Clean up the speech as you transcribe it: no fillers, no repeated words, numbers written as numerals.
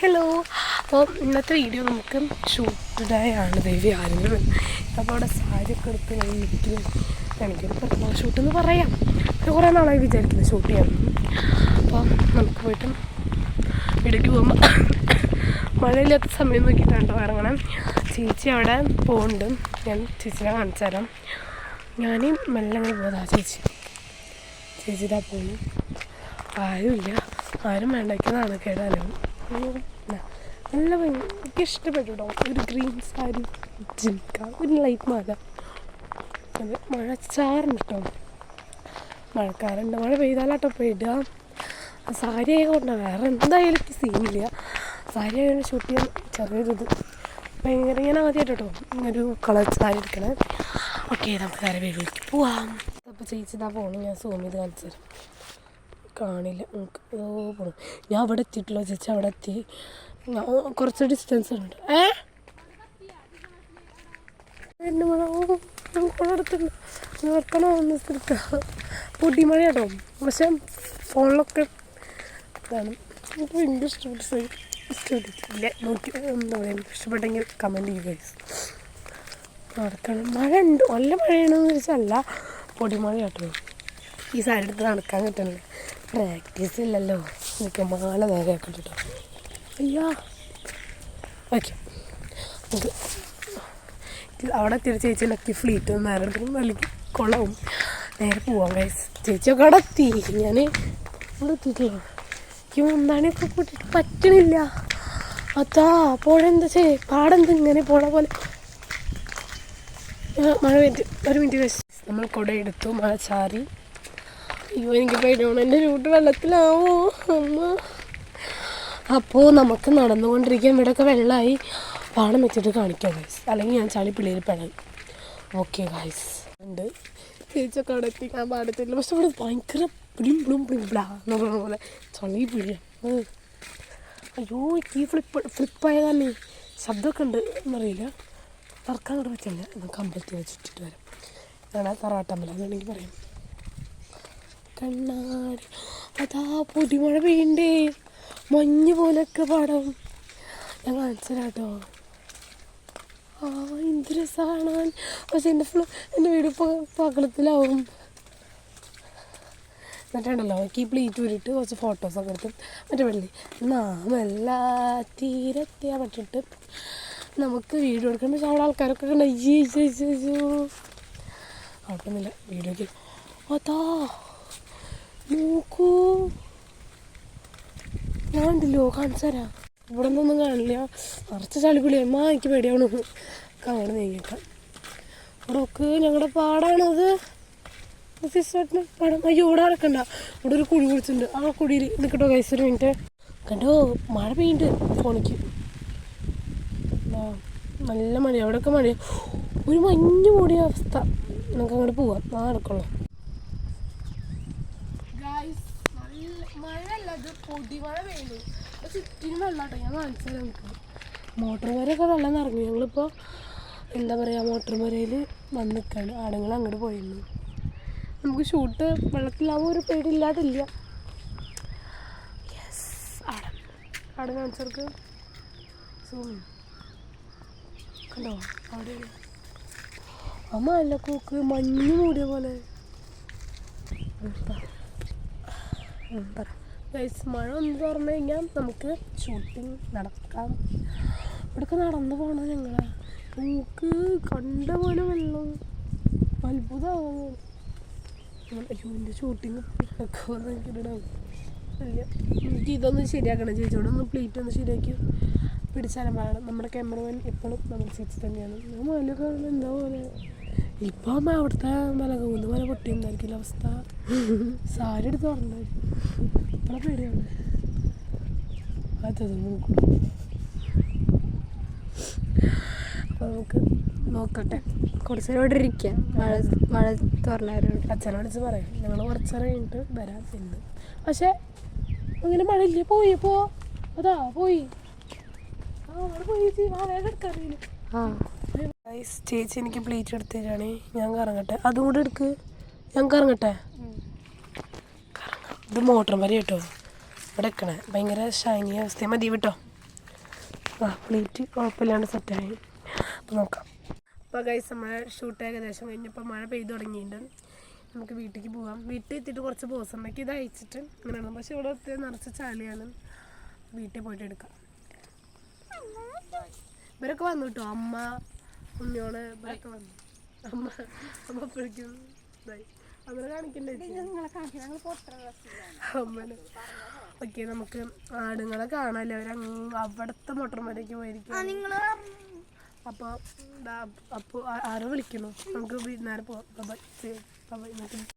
Hello. അപ്പോൾ ഇന്നത്തെ video നമുക്ക് ഷൂട്ട് ഡേ ആണ്. ദേവി ആരെങ്കിലും അപ്പോൾ അവിടെ സാരിയൊക്കെ എടുത്ത് വീട്ടിൽ എനിക്കൊരു പ്രത്യേക ഷൂട്ടെന്ന് പറയാം. കുറേ നാളായി വിചാരിക്കുന്നത് ഷൂട്ട് ചെയ്യാൻ. അപ്പോൾ നമുക്ക് പോയിട്ട് ഇടയ്ക്ക് പോകുമ്പോൾ മഴയില്ലാത്ത സമയം നോക്കിയിട്ടാണ് ഇറങ്ങണം. ചേച്ചി അവിടെ പോകുന്നുണ്ട്. ഞാൻ ചേച്ചിനെ കാണിച്ചു തരാം. ഞാൻ മെല്ലെ അങ്ങനെ പോകുന്നതാ. ചേച്ചി ഇതാ പോകുന്നു. ആരുമില്ല, ആരും വേണ്ടതാണ് കേടാലും. നല്ല എനിക്ക് ഇഷ്ടപ്പെട്ടു കേട്ടോ. ഒരു ഗ്രീൻ സാരി ജിൽക്ക, ഒരു ലൈറ്റ് മാല. അത് മഴ ചാറുണ്ട് കേട്ടോ. മഴക്കാറുണ്ട്. മഴ പെയ്താലാട്ടോ പെയ്യുക. സാരി ആയതുകൊണ്ടാണ്, വേറെ എന്തായാലും എനിക്ക് സീനില്ല. സാരി ആയതുകൊണ്ട് ഷൂട്ട് ചെയ്യാൻ ചെറിയൊരിത് ഭയങ്കര. ഞാൻ ആദ്യമായിട്ട് കേട്ടോ ഒരു കളർ സാരി എടുക്കണേ. ഓക്കെ, നമുക്ക് വേറെ വീട്ടിലേക്ക് പോവാം. അപ്പോൾ ചേച്ചി ഇതാ പോകണം. ഞാൻ സൂം ചെയ്ത് കാണിച്ചു തരാം. കാണില്ല നമുക്ക്. പോകണം. ഞാൻ അവിടെ എത്തിയിട്ടില്ലോ ചേച്ചി. അവിടെ എത്തി. കുറച്ച് ഡിസ്റ്റൻസ് ഉണ്ട്. അടുത്തുണ്ട് നോക്കണോ ഒന്ന് എടുക്കാം. പൊടിമഴ കേട്ടോ. പക്ഷെ ഫോണിലൊക്കെ ഇതാണ്. എനിക്ക് ഭയങ്കര ഇഷ്ടപ്പെട്ടില്ല. നോക്കി എന്താ പറയുക, ഇഷ്ടപ്പെട്ടെങ്കിൽ കമൻറ്റ് ചെയ്യുക. നടക്കണം. മഴ ഉണ്ട്, നല്ല മഴയാണെന്ന് ചോദിച്ചല്ല, പൊടിമഴ കേട്ടോ. ഈ സാരി എടുത്ത് നടക്കാൻ കിട്ടണില്ല. പ്രാക്ടീസ് ഇല്ലല്ലോ. എനിക്ക് മാല നേരെയാക്കി കേട്ടോ. അയ്യാ ഓക്കെ. നമുക്ക് അവിടെ തിരിച്ച് ചേച്ചി നക്കി ഫ്ലീറ്റ് നേരെ എടുക്കും. അല്ലെങ്കിൽ കുളവും നേരെ പോവാം ഗൈസ്. ചേച്ചിയൊക്കെ അവിടെ എത്തി. ഞാൻ അവിടെ എത്തിയിട്ടില്ല. എനിക്ക് മുന്താണിയൊക്കെ കൂട്ടിയിട്ട് പറ്റണില്ല. അതാ പുഴ എന്താ പാടെന്ത് ഇങ്ങനെ പോണ പോലെ. മഴ ഒരു മിനിറ്റ് ഗൈസ്. നമ്മൾ കുട എടുത്തു. മഴ ചാറി. അയ്യോ എനിക്ക് പേടിയാണ്. എൻ്റെ ചൂട്ട് വെള്ളത്തിലാവോ അമ്മ. അപ്പോൾ നമുക്ക് നടന്നുകൊണ്ടിരിക്കാൻ ഇവിടെയൊക്കെ വെള്ളമായി. പാടം വെച്ചിട്ട് കാണിക്കാം ഗൈസ്, അല്ലെങ്കിൽ ഞാൻ ചളി പിള്ളേർ പെടാം. ഓക്കെ ഗൈസ് ഉണ്ട്. ചേച്ചൊക്കെ അവിടെ എത്തിക്കാൻ പാടത്തില്ല. പക്ഷെ ഇവിടെ ഭയങ്കര പിളിബ്ലാ എന്ന് പറയുന്ന പോലെ ചളി പിഴിയാം. അയ്യോ ഈ ഫ്ലിപ്പായ തന്നെ ശബ്ദമൊക്കെ ഉണ്ട് എന്നറിയില്ല. തറക്കാൻ കൂടെ പറ്റില്ല. നമുക്ക് അമ്പലത്തിൽ വെച്ചിട്ടിട്ട് വരാം. ഞാൻ തറാട്ടമ്പലം എന്നുണ്ടെങ്കിൽ പറയാം. കണ്ണാടി അതാ പൊടിമഴ പെയ്യണ്ടേ. മഞ്ഞ് പോലൊക്കെ പാടം. ഞാൻ കാണിച്ചു തരാം കേട്ടോ. എന്ത് രസമാണ്. പക്ഷെ എൻ്റെ വീട് പകലത്തിലാവും. എന്നിട്ടുണ്ടല്ലോ എനിക്ക് ഈ പ്ലീറ്റ് ഊരിയിട്ട് കുറച്ച് ഫോട്ടോസൊക്കെ എടുത്ത് മറ്റേ വെള്ളി നാമല്ല തീരെത്തിയാൽ പറ്റിയിട്ട് നമുക്ക് വീഡിയോ എടുക്കണം. പക്ഷെ അവിടെ ആൾക്കാരൊക്കെ ഉണ്ട്. കുഴപ്പമൊന്നുമില്ല വീഡിയോക്ക്. അതാ നോക്കൂ. ഞാൻ ഉണ്ടല്ലോ കാണിച്ചു തരാം. ഇവിടെ നിന്നൊന്നും കാണില്ല. നിറച്ച് ചളിപിളി. എനിക്ക് പേടിയാണ് കാണുന്ന നീങ്ങിയേക്കാം. ഇവിടെ ഒക്കെ ഞങ്ങളുടെ പാടാണത്. പാടം. അയ്യോ ഇവിടെ നടക്കണ്ട. ഇവിടെ ഒരു കുഴി കുളിച്ചിട്ടുണ്ട്. ആ കുഴിയിൽ നിൽക്കട്ടോ ഗൈസ്. ഒരു മിനിറ്റ് കണ്ടോ. മഴ പെയ്യുന്നുണ്ട് ഫോണിക്ക്. നല്ല മഴ. അവിടെയൊക്കെ മഴ. ഒരു മഞ്ഞ് മൂടിയ അവസ്ഥ. നമുക്ക് അങ്ങോട്ട് പോവാം. നടക്കുള്ളൂ മഴയല്ല, ഇത് പൊടിമഴ പെയ്യുന്നു. ചുറ്റിനും വെള്ളാട്ടോ. ഞാൻ കാണിച്ചു തരാം. നമുക്ക് മോട്ടർ വരെയൊക്കെ വെള്ളം നിറഞ്ഞു. ഞങ്ങളിപ്പോൾ എന്താ പറയുക, മോട്ടർ വരയിൽ വന്ന് നിൽക്കുകയാണ്. ആടുങ്ങൾ അങ്ങോട്ട് പോയിരുന്നു. നമുക്ക് ഷൂട്ട് വെള്ളത്തിലാവുമ്പോൾ ഒരു പേടിയില്ലാതില്ല. യെസ് ആട് കാണിച്ചവർക്ക് സൂം കണ്ടോ. അവിടെ അമ്മ അല്ല കൂക്ക് മഞ്ഞ് മൂടിയ പോലെ. മഴ ഒന്ന് തുറന്നു കഴിഞ്ഞാൽ നമുക്ക് ഷൂട്ടിങ് നടക്കാം. ഇവിടെയൊക്കെ നടന്നു പോകണം ഞങ്ങളെ. നമുക്ക് കണ്ട പോലെ വെള്ളം അത്ഭുതമാകുന്നു. അയ്യോ എൻ്റെ ഷൂട്ടിങ് നടക്കുമെന്ന് എനിക്കിടാം. അല്ല എനിക്ക് ഇതൊന്ന് ശരിയാക്കണം. ചേച്ചിയോടൊന്ന് പ്ലീറ്റ് ഒന്ന് ശരിയാക്കി പിടിച്ചാലും വേണം. നമ്മുടെ ക്യാമറമാൻ എപ്പോഴും നമ്മുടെ ചേച്ചി തന്നെയാണ്. ഞാൻ മലയൊക്കെ എന്താ പോലെ. ഇപ്പം അമ്മ അവിടുത്തെ മലകുന്ന് മല പൊട്ടിയെന്നായിരിക്കില്ല അവസ്ഥ. സാരി എടുത്ത് പറഞ്ഞായിരിക്കും. ഇപ്പോഴും പേടിയാണ്. അതത് നോക്കും. അപ്പോൾ നമുക്ക് നോക്കട്ടെ. കുറച്ച് നേരം ഇവിടെ ഇരിക്കാം. മഴ തുറന്നവരോട് അച്ഛനോട് പറയാം ഞങ്ങൾ കുറച്ച് നേരം കഴിഞ്ഞിട്ട് വരാം എന്ന്. പക്ഷേ അങ്ങനെ മഴയില്ല. പോയപ്പോൾ അതാ പോയി. അവിടെ പോയി വേഗം എടുക്കാറില്ല. ചേച്ചി എനിക്ക് പ്ലേറ്റ് എടുത്ത് തരാണ്. ഞാൻ കറങ്ങട്ടെ. അതും കൂടെ എടുക്ക്. ഞാൻ കറങ്ങട്ടെ. ഇത് മോട്ടർ വരെ കേട്ടോ ഇവിടെ വെക്കണേ. ഭയങ്കര ഷൈനി അവസ്ഥ. മതി വിട്ടോ. പ്ലേറ്റ് കുഴപ്പമില്ലാണ്ട് സെറ്റായി. അപ്പോൾ നോക്കാം. അപ്പോൾ ഗൈസ് നമ്മുടെ ഷൂട്ട് ഏകദേശം കഴിഞ്ഞപ്പോൾ മഴ പെയ്തു തുടങ്ങിയിട്ടുണ്ട്. നമുക്ക് വീട്ടിലേക്ക് പോകാം. വീട്ടിൽ എത്തിയിട്ട് കുറച്ച് ബോസമ്മയ്ക്ക് ഇത് അയച്ചിട്ട് അങ്ങനെയാണ്. പക്ഷെ ഇവിടെ ഒത്തിരി നിറച്ച് ചളിയാണ്. വീട്ടിൽ പോയിട്ട് എടുക്കാം. ഇവരൊക്കെ വന്നു കേട്ടോ. അമ്മ ഉണ്ണിയോള് ഇവരൊക്കെ വന്നു. അമ്മ അപ്പോഴേക്കും ഇതായി അങ്ങനെ കാണിക്കണ്ടേ അമ്മനെ. ഓക്കെ, നമുക്ക് ആടുങ്ങളെ കാണാല്ലേ. അവിടുത്തെ മോട്ടർമാരേക്ക് പോയിരിക്കും. അപ്പോൾ ആരോ വിളിക്കുന്നു. നമുക്ക് നേരെ പോവാം.